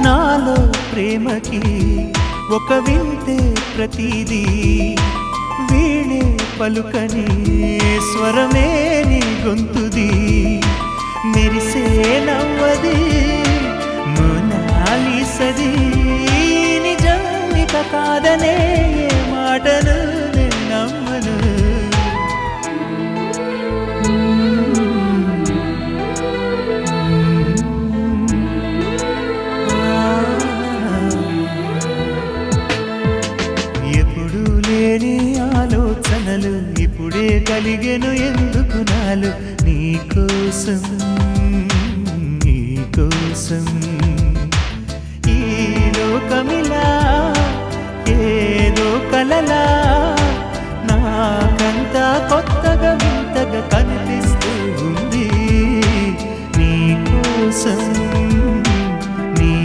నాలో ప్రేమకి ఒక వింతే ప్రతిదీ వీణే పలుకని స్వరమే నీ గొంతుది మెరిసే నవ్వది మోనాలిసది నిజం ఇక కాదనే ఏ మాటను నేను నమ్మను ఎప్పుడు లేని ఆలోచనలు ఇప్పుడే కలిగెను ఎందుకు నాలు నీకోసం నీకోసం